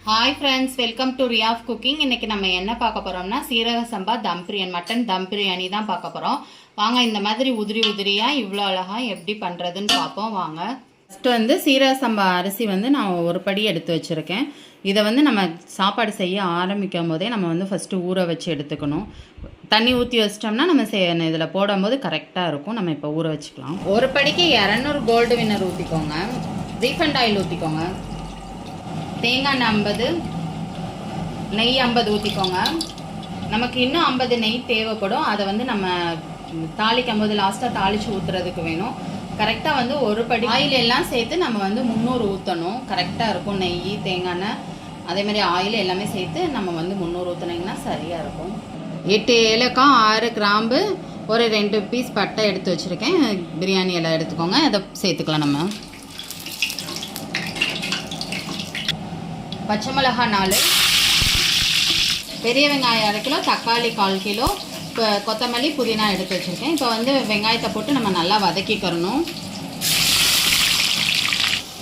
Hi friends, welcome to Riyaf cooking. இன்றைக்கி நம்ம என்ன பார்க்க போகிறோம்னா சீரக சம்பா தம் பிரியாணி, மட்டன் தம் பிரியாணி தான் பார்க்க போகிறோம். வாங்க இந்த மாதிரி உதிரி உதிரியாக இவ்வளோ அழகாக எப்படி பண்ணுறதுன்னு பார்ப்போம் வாங்க. ஃபஸ்ட்டு சீரக சம்பா அரிசி நான் ஒரு படி எடுத்து வச்சுருக்கேன். இதை நம்ம சாப்பாடு செய்ய ஆரம்பிக்கும் போதே நம்ம ஃபஸ்ட்டு ஊற வச்சு எடுத்துக்கணும். தண்ணி ஊற்றி வச்சிட்டோம்னா நம்ம இதில் போடும்போது கரெக்டாக இருக்கும். நம்ம இப்போ ஊற வச்சுக்கலாம். ஒரு படிக்கு 200 கோல்டு வின்னர் ஊற்றிக்கோங்க. ரீஃபண்ட் ஆயில் ஊற்றிக்கோங்க. தேங்காய் 50, நெய் 50 ஊற்றிக்கோங்க. நமக்கு இன்னும் 50 நெய் தேவைப்படும். அதை நம்ம தாளிக்கும் போது லாஸ்ட்டாக தாளித்து ஊற்றுறதுக்கு வேணும். கரெக்டாக ஒரு படி ஆயில் எல்லாம் சேர்த்து நம்ம 300 ஊற்றணும். கரெக்டாக இருக்கும். நெய், தேங்காய் எண்ணெய், அதே மாதிரி ஆயில் எல்லாமே சேர்த்து நம்ம 300 ஊற்றினீங்கன்னா சரியாக இருக்கும். 8 ஏலக்காய், 6 கிராம்பு, ஒரு 2 பீஸ் பட்டை எடுத்து வச்சுருக்கேன். பிரியாணி எல்லாம் எடுத்துக்கோங்க. அதை சேர்த்துக்கலாம். நம்ம பச்சை மிளகாய் 4, பெரிய வெங்காயம் 1/2 கிலோ, தக்காளி 1/4 கிலோ, இப்போ கொத்தமல்லி புதினா எடுத்து வச்சுருக்கேன். இப்போ வெங்காயத்தை போட்டு நம்ம நல்லா வதக்கிக்கிறணும்.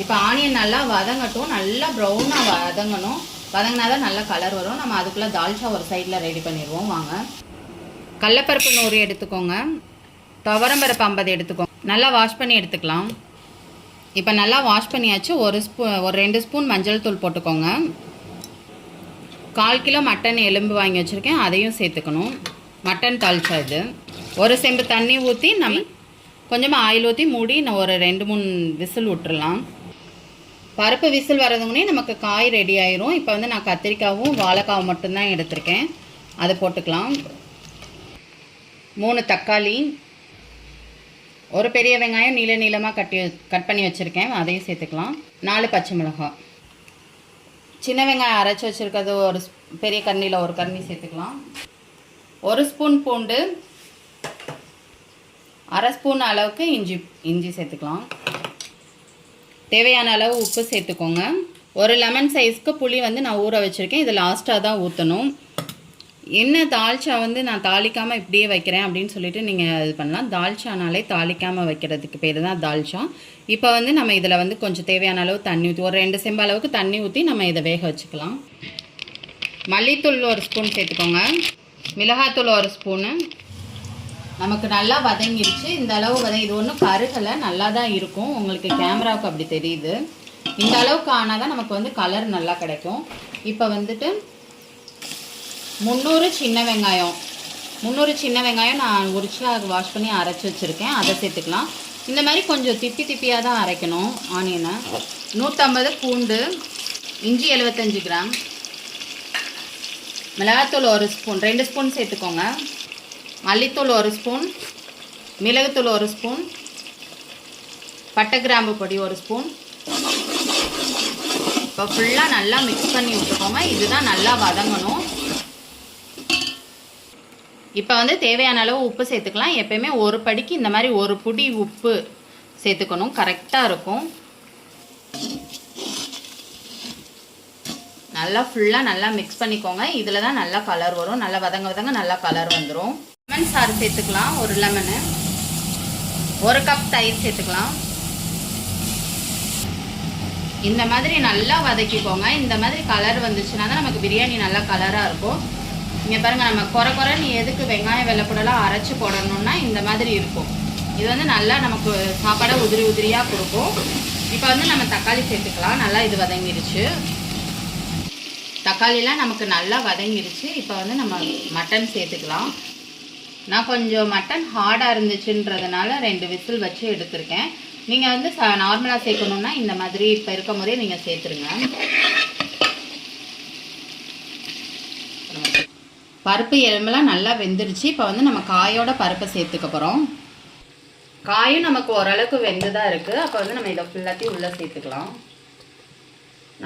இப்போ ஆனியன் நல்லா வதங்கட்டும். நல்லா ப்ரௌனாக வதங்கணும். வதங்கினா தான் நல்ல கலர் வரும். நம்ம அதுக்குள்ளே தால்ச்சா ஒரு சைடில் ரெடி பண்ணிடுவோம் வாங்க. கடலப்பருப்பு 100 எடுத்துக்கோங்க. துவரம்பருப்பு 50 எடுத்துக்கோங்க. நல்லா வாஷ் பண்ணி எடுத்துக்கலாம். இப்போ நல்லா வாஷ் பண்ணியாச்சு. ஒரு 2 ஸ்பூன் மஞ்சள் தூள் போட்டுக்கோங்க. 1/4 கிலோ மட்டன் எலும்பு வாங்கி வச்சுருக்கேன், அதையும் சேர்த்துக்கணும். மட்டன் தால்ச்சா இது. ஒரு செம்பு தண்ணி ஊற்றி நம்ம கொஞ்சமாக ஆயில் ஊற்றி மூடி ஒரு 2-3 விசில் விட்டுறலாம். பருப்பு விசில் வரதுங்கன்னே நமக்கு காய் ரெடி ஆயிரும். இப்போ நான் கத்திரிக்காவும் வாழைக்காவும் மட்டும்தான் எடுத்திருக்கேன், அதை போட்டுக்கலாம். 3 தக்காளி, ஒரு பெரிய வெங்காயம் நீளமாக கட் பண்ணி வச்சுருக்கேன், அதையும் சேர்த்துக்கலாம். 4 பச்சை மிளகாய், சின்ன வெங்காயம் அரைச்சி வச்சுருக்கிறது ஒரு பெரிய கரண்டியில் ஒரு கரண்டி சேர்த்துக்கலாம். 1 ஸ்பூன் பூண்டு, 1/2 ஸ்பூன் அளவுக்கு இஞ்சி சேர்த்துக்கலாம். தேவையான அளவு உப்பு சேர்த்துக்கோங்க. ஒரு லெமன் சைஸ்க்கு புளி நான் ஊற வச்சுருக்கேன். இது லாஸ்ட்டாக தான் ஊற்றணும். என்ன தால்ச்சா நான் தாளிக்காமல் இப்படியே வைக்கிறேன் அப்படின்னு சொல்லிட்டு நீங்கள் இது பண்ணலாம். தால்ச்சானாலே தாளிக்காமல் வைக்கிறதுக்கு பேர் தான் தால்ச்சா. இப்போ நம்ம இதில் கொஞ்சம் தேவையான அளவு தண்ணி ஊற்றி ஒரு 2 செம்பு அளவுக்கு தண்ணி ஊற்றி நம்ம இதை வேக வச்சுக்கலாம். மல்லித்தூள் 1 ஸ்பூன் சேர்த்துக்கோங்க. மிளகாத்தூள் 1 ஸ்பூனு. நமக்கு நல்லா வதங்கிருச்சு. இந்த அளவு இது ஒன்றும் கருகலை, நல்லா தான் இருக்கும். உங்களுக்கு கேமராவுக்கு அப்படி தெரியுது. இந்த அளவுக்கு ஆனால் தான் நமக்கு கலர் நல்லா கிடைக்கும். இப்போ 300 சின்ன வெங்காயம், 300 சின்ன வெங்காயம் நான் உரிச்சு அதை வாஷ் பண்ணி அரைச்சி வச்சுருக்கேன், அதை சேர்த்துக்கலாம். இந்த மாதிரி கொஞ்சம் திப்பியாக தான் அரைக்கணும் ஆனியனை. 150 பூண்டு, இஞ்சி 75 கிராம், மிளகாத்தூள் 1 ஸ்பூன், 2 ஸ்பூன் சேர்த்துக்கோங்க. மல்லித்தூள் 1 ஸ்பூன், மிளகுத்தூள் 1 ஸ்பூன், பட்டை கிராம்பு பொடி 1 ஸ்பூன். இப்போ ஃபுல்லாக நல்லா மிக்ஸ் பண்ணி விட்டுக்கோங்க. இதுதான் நல்லா வதங்கணும். இப்போ தேவையான அளவு உப்பு சேர்த்துக்கலாம். எப்பயுமே ஒரு படிக்கு இந்த மாதிரி ஒரு புடி உப்பு சேர்த்துக்கணும், கரெக்டாக இருக்கும். நல்லா ஃபுல்லாக நல்லா மிக்ஸ் பண்ணிக்கோங்க. இதில் தான் நல்லா கலர் வரும். நல்லா வதங்க நல்லா கலர் வந்துடும். லெமன் சாறு சேர்த்துக்கலாம். ஒரு லெமனு, 1 கப் தயிர் சேர்த்துக்கலாம். இந்த மாதிரி நல்லா வதக்கிக்கோங்க. இந்த மாதிரி கலர் வந்துச்சுன்னா தான் நமக்கு பிரியாணி நல்லா கலராக இருக்கும். இங்கே பாருங்கள், நம்ம குறைன்னு எதுக்கு வெங்காயம் வெள்ளைப்பூடெல்லாம் அரைச்சி போடணும்னா இந்த மாதிரி இருக்கும். இது நல்லா நமக்கு சாப்பாடை உதிரியாக கொடுக்கும். இப்போ நம்ம தக்காளி சேர்த்துக்கலாம். நல்லா இது வதங்கிடுச்சு. தக்காளிலாம் நமக்கு நல்லா வதங்கிடுச்சு. இப்போ நம்ம மட்டன் சேர்த்துக்கலாம். நான் கொஞ்சம் மட்டன் ஹார்டாக இருந்துச்சுன்றதுனால 2 விசில் வச்சு எடுத்திருக்கேன். நீங்கள் நார்மலாக சேர்க்கணுன்னா இந்த மாதிரி இப்போ இருக்கும் போதே நீங்கள் சேர்த்துருங்க. பருப்பு எலும்பெல்லாம் நல்லா வெந்துருச்சு. இப்போ நம்ம காயோட பருப்பை சேர்த்துக்க போகிறோம். காயும் நமக்கு ஓரளவுக்கு வெந்து தான் இருக்குது. அப்போ நம்ம இதை ஃபுல்லாத்தையும் உள்ளே சேர்த்துக்கலாம்.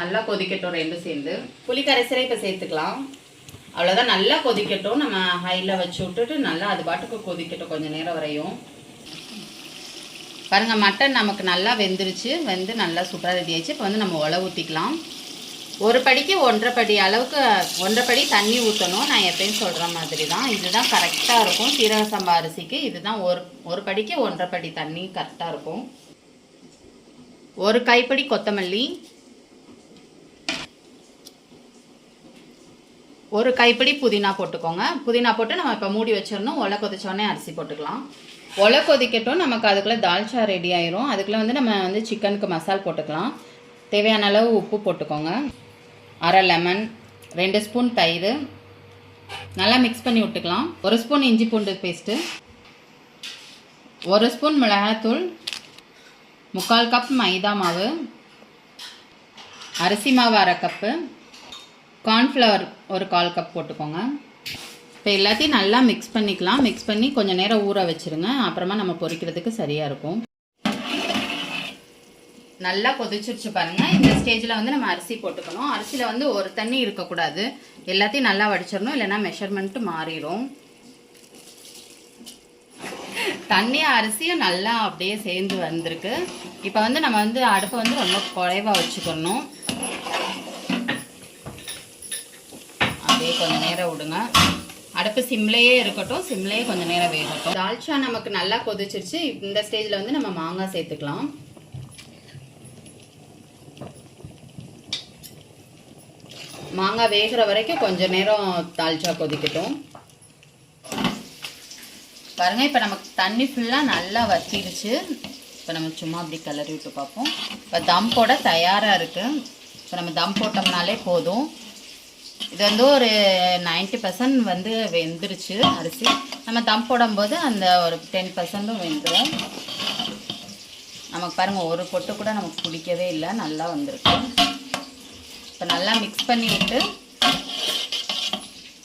நல்லா கொதிக்கட்டும். 2 சேர்ந்து புளி கரைசலை இப்போ சேர்த்துக்கலாம். அவ்வளோதான், நல்லா கொதிக்கட்டும். நம்ம ஹையில் வச்சு விட்டுட்டு நல்லா அது பாட்டுக்கு கொதிக்கட்டும் கொஞ்சம் நேரம் வரையும். பாருங்கள், மட்டன் நமக்கு நல்லா வெந்துருச்சு. வெந்து நல்லா சூப்பராக ரெடி ஆயிடுச்சு. இப்போ நம்ம உலை ஊற்றிக்கலாம். ஒரு படிக்கு 1.5 படி அளவுக்கு 1.5 படி தண்ணி ஊற்றணும். நான் எப்பயும் சொல்கிற மாதிரி தான். இதுதான் கரெக்டாக இருக்கும் சீரக சம்பா அரிசிக்கு. இதுதான் ஒரு படிக்கு 1.5 படி தண்ணி கரெக்டாக இருக்கும். 1 கைப்பிடி கொத்தமல்லி, ஒரு கைப்பிடி புதினா போட்டுக்கோங்க. புதினா போட்டு நம்ம இப்போ மூடி வச்சிடணும். ஒலை கொதிச்சோடனே அரிசி போட்டுக்கலாம். ஒலை கொதிக்கட்டும், நமக்கு அதுக்குள்ளே தால்ச்சா ரெடி ஆயிரும். அதுக்குள்ளே வந்து நம்ம வந்து சிக்கனுக்கு மசால் போட்டுக்கலாம். தேவையான அளவு உப்பு போட்டுக்கோங்க. அரை லெமன், 2 ஸ்பூன் தயிர், நல்லா மிக்ஸ் பண்ணி விட்டுக்கலாம். 1 ஸ்பூன் இஞ்சி பூண்டு பேஸ்ட்டு, 1 ஸ்பூன் மிளகாத்தூள், 3/4 கப் மைதா மாவு, அரிசி மாவு 1/2 கப்பு, கார்ன்ஃப்ளவர் ஒரு 1/4 கப் போட்டுக்கோங்க. இப்போ எல்லாத்தையும் நல்லா மிக்ஸ் பண்ணிக்கலாம். மிக்ஸ் பண்ணி கொஞ்சம் நேரம் ஊற வச்சுருங்க. அப்புறமா நம்ம பொரிக்கிறதுக்கு சரியாக இருக்கும். நல்லா கொதிச்சிருச்சு பாருங்கள். இந்த ஸ்டேஜில் வந்து நம்ம அரிசி போட்டுக்கணும். அரிசியில் வந்து ஒரு தண்ணி இருக்கக்கூடாது. எல்லாத்தையும் நல்லா வடிச்சிடணும், இல்லைன்னா மெஷர்மெண்ட்டு மாறிடும். தண்ணியும் அரிசியும் நல்லா அப்படியே சேர்ந்து வந்திருக்கு. இப்போ வந்து நம்ம வந்து அடுப்பை வந்து ரொம்ப குறைவாக வச்சுக்கணும். அப்படியே கொஞ்சம் நேரம் விடுங்க. அடுப்பு சிம்லேயே இருக்கட்டும். சிம்லேயே கொஞ்சம் நேரம் வேகட்டும். தால்ச்சா நமக்கு நல்லா கொதிச்சிருச்சு. இந்த ஸ்டேஜில் வந்து நம்ம மாங்காய் சேர்த்துக்கலாம். மாங்காய் வேகிற வரைக்கும் கொஞ்சம் நேரம் தால்ச்சா கொதிக்கட்டும். பாருங்கள், இப்போ நமக்கு தண்ணி ஃபுல்லாக நல்லா வத்திடுச்சு. இப்போ நம்ம சும்மா அப்படி கிளறி விட்டு பார்ப்போம். இப்போ தம் போட தயாராக இருக்குது. இப்போ நம்ம தம் போட்டோம்னாலே போதும். இது வந்து ஒரு 90% வந்து வெந்துருச்சு அரிசி. நம்ம தம் போடும்போது அந்த ஒரு 10% வெந்துடும். நமக்கு பாருங்கள், ஒரு பொட்டு கூட நமக்கு பிடிக்கவே இல்லை, நல்லா வந்திருக்கு. இப்போ நல்லா மிக்ஸ் பண்ணி விட்டு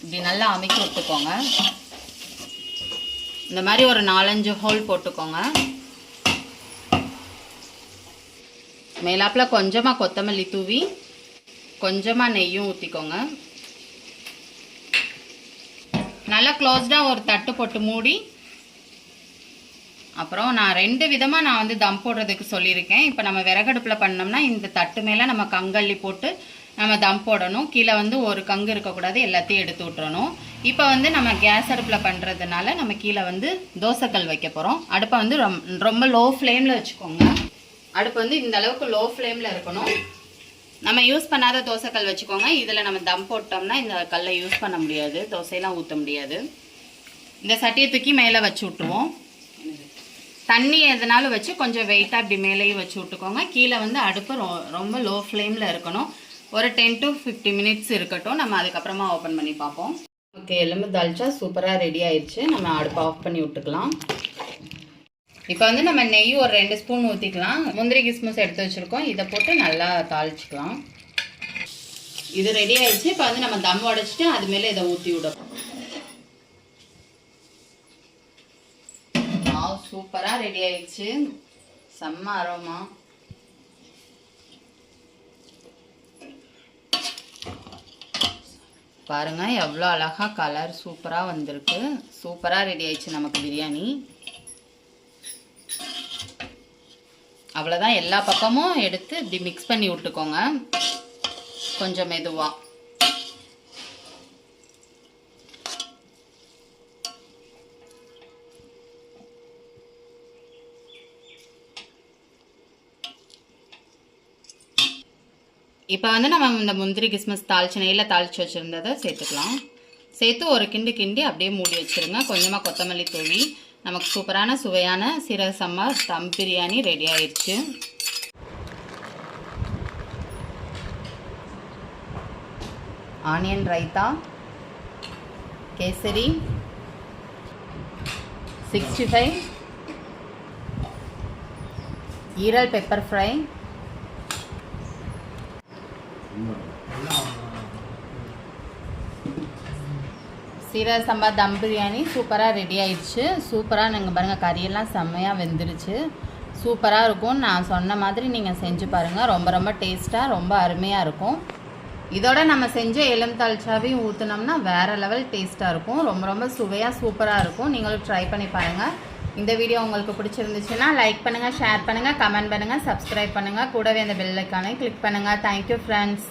இப்படி நல்லா அமுக்கி விட்டுக்கோங்க. இந்த மாதிரி ஒரு 4-5 ஹோல் போட்டுக்கோங்க. மேலாப்பில் கொஞ்சமாக கொத்தமல்லி தூவி கொஞ்சமாக நெய்யும் ஊற்றிக்கோங்க. நல்லா க்ளோஸ்டாக ஒரு தட்டு போட்டு மூடி. அப்புறம் நான் 2 விதமாக நான் வந்து தம் போடுறதுக்கு சொல்லியிருக்கேன். இப்போ நம்ம விறகடுப்பில் பண்ணோம்னா இந்த தட்டு மேலே நம்ம கங்கல்லி போட்டு நம்ம தம் போடணும். கீழே வந்து ஒரு கங்கு இருக்கக்கூடாது, எல்லாத்தையும் எடுத்து விட்டுறணும். இப்போ வந்து நம்ம கேஸ் அடுப்பில் பண்ணுறதுனால நம்ம கீழே வந்து தோசைக்கல் வைக்க போகிறோம். அடுப்பை வந்து ரொம்ப லோ ஃப்ளேமில் வச்சுக்கோங்க. அடுப்பு வந்து இந்த அளவுக்கு லோ ஃப்ளேமில் இருக்கணும். நம்ம யூஸ் பண்ணாத தோசைக்கல் வச்சுக்கோங்க. இதில் நம்ம தம் போட்டோம்னா இந்த கல்லை யூஸ் பண்ண முடியாது, தோசையெல்லாம் ஊற்ற முடியாது. இந்த சட்டியை தூக்கி மேலே வச்சு விட்டுருவோம். தண்ணி எதனாலும் வச்சு கொஞ்சம் வெயிட்டாக இப்படி மேலேயும் வச்சு விட்டுக்கோங்க. கீழே வந்து அடுப்பு ரொம்ப லோ ஃப்ளேமில் இருக்கணும். ஒரு 10 to 15 மினிட்ஸ் இருக்கட்டும். நம்ம அதுக்கப்புறமா ஓப்பன் பண்ணி பார்ப்போம். ஓகே, எலும்பு தால்ச்சா சூப்பராக ரெடி ஆயிடுச்சு. நம்ம அடுப்பை ஆஃப் பண்ணி விட்டுக்கலாம். இப்போ வந்து நம்ம நெய் ஒரு 2 ஸ்பூன் ஊற்றிக்கலாம். முந்திரி கிஸ்மிஸ் எடுத்து வச்சுருக்கோம், இதை போட்டு நல்லா தாளிச்சிக்கலாம். இது ரெடி ஆயிடுச்சு. இப்போ வந்து நம்ம தம் உடைச்சிட்டு அது மேலே இதை ஊற்றி விடணும். சூப்பராக ரெடி ஆயிடுச்சு. செம்ம அரோமா. பாருங்க, எவ்வளோ அழகா கலர் சூப்பராக வந்திருக்கு. சூப்பராக ரெடி ஆயிடுச்சு நமக்கு பிரியாணி. அவ்வளோதான். எல்லா பக்கமும் எடுத்து இப்படி மிக்ஸ் பண்ணி விட்டுக்கோங்க கொஞ்சம் மெதுவாக. இப்போ வந்து நம்ம இந்த முந்திரி கிஸ்மிஸ் தாளிச்சு நெய்யில் தாளித்து வச்சுருந்ததை சேர்த்துக்கலாம். சேர்த்து ஒரு கிண்டு கிண்டி அப்படியே மூடி வச்சுருங்க. கொஞ்சமாக கொத்தமல்லி தூவி நமக்கு சூப்பரான சுவையான சீரக சம்பா தம் பிரியாணி ரெடி ஆயிடுச்சு. ஆனியன் ரைத்தா, கேசரி, 65, ஈரல் பெப்பர் ஃப்ரை, சீரக சம்பா தம் பிரியாணி சூப்பராக ரெடி ஆயிடுச்சு. சூப்பராக நீங்கள் பாருங்கள், கறியெல்லாம் செம்மையாக வெந்துருச்சு. சூப்பராக இருக்கும். நான் சொன்ன மாதிரி நீங்கள் செஞ்சு பாருங்கள். ரொம்ப ரொம்ப டேஸ்ட்டாக ரொம்ப அருமையாக இருக்கும். இதோட நம்ம செஞ்ச எலும்பு தால்ச்சாவையும் ஊற்றினோம்னா வேறு லெவல் டேஸ்ட்டாக இருக்கும். ரொம்ப ரொம்ப சுவையாக சூப்பராக இருக்கும். நீங்களும் ட்ரை பண்ணி பாருங்கள். இந்த வீடியோ உங்களுக்கு பிடிச்சிருந்துச்சுன்னா லைக் பண்ணுங்கள், ஷேர் பண்ணுங்கள், கமெண்ட் பண்ணுங்கள், சப்ஸ்கிரைப் பண்ணுங்கள். கூடவே அந்த பெல் ஐக்கானை கிளிக் பண்ணுங்கள். Thank you friends.